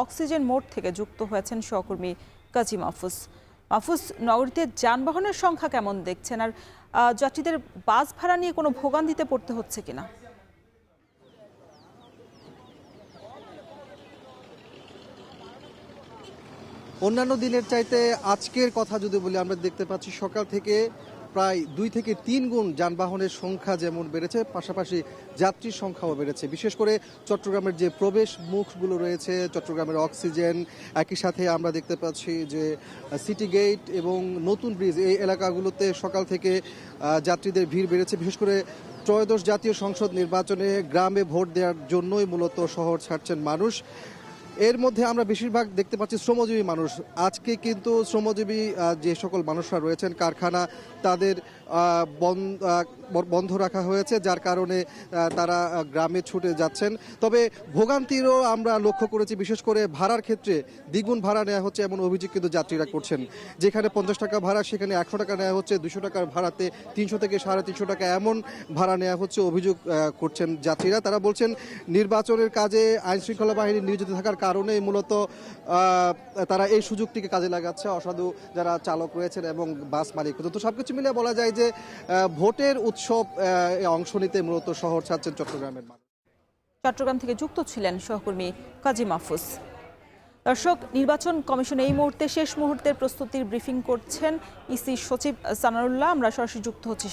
Oxygen মোড় থেকে যুক্ত হয়েছেন সহকর্মী কাজী মাহফুজ। মাহফুজ, নগরীতে যানবাহনের সংখ্যা কেমন দেখছেন, আর যাত্রীদের বাস ভাড়া নিয়ে কোনো ভোগান্তিতে পড়তে হচ্ছে কিনা? অন্যান্য দিনের চাইতে আজকের কথা যদি বলি, আমরা দেখতে পাচ্ছি সকাল থেকে প্রায় 2 থেকে 3 গুণ যানবাহনের সংখ্যা যেমন বেড়েছে, পাশাপাশি যাত্রীর সংখ্যাও বেড়েছে। বিশেষ করে চট্টগ্রামের যে প্রবেশ মুখগুলো রয়েছে, চট্টগ্রামের অক্সিজেন, একই সাথে আমরা দেখতে পাচ্ছি যে সিটি গেট এবং নতুন ব্রিজ, এই এলাকাগুলোতে সকাল থেকে যাত্রীদের ভিড় বেড়েছে। বিশেষ করে ত্রয়োদশ জাতীয় সংসদ নির্বাচনে গ্রামে ভোট দেওয়ার জন্যই মূলত শহর ছাড়ছেন মানুষ। এর মধ্যে আমরা বেশিরভাগ দেখতে পাচ্ছি শ্রমজীবী মানুষ। আজকে কিন্তু শ্রমজীবী যে সকল মানুষরা রয়েছেন, কারখানা তাদের বন্ধ রাখা হয়েছে, যার কারণে তারা গ্রামে ছুটে যাচ্ছেন। তবে ভোগান্তিরও আমরা লক্ষ্য করেছি, বিশেষ করে ভাড়ার ক্ষেত্রে দ্বিগুণ ভাড়া নেওয়া হচ্ছে এমন অভিযোগ কিন্তু যাত্রীরা করছেন। যেখানে 50 টাকা ভাড়া, সেখানে 100 টাকা নেওয়া হচ্ছে, 200 টাকার ভাড়াতে 300 থেকে 350 টাকা এমন ভাড়া নেওয়া হচ্ছে অভিযোগ করছেন যাত্রীরা। তারা বলছেন নির্বাচনের কাজে আইনশৃঙ্খলা বাহিনী নিয়োজিত থাকার কারণেই মূলত তারা এই সুযোগটিকে কাজে লাগাচ্ছে, অসাধু যারা চালক রয়েছেন এবং বাস মালিক। তো সবকিছু মিলে বলা যায় যে ভোটের উৎসব অংশ নিতে মূলত শহর ছাড়ছেন চট্টগ্রামের মানুষ। চট্টগ্রাম থেকে যুক্ত ছিলেন সহকর্মী কাজী মাহফুজ। দর্শক, নির্বাচন কমিশন এই মুহূর্তে শেষ মুহূর্তের প্রস্তুতির ব্রিফিং করছেন ইসি সচিব সানারুল্লাহ। আমরা সরাসরি যুক্ত হচ্ছি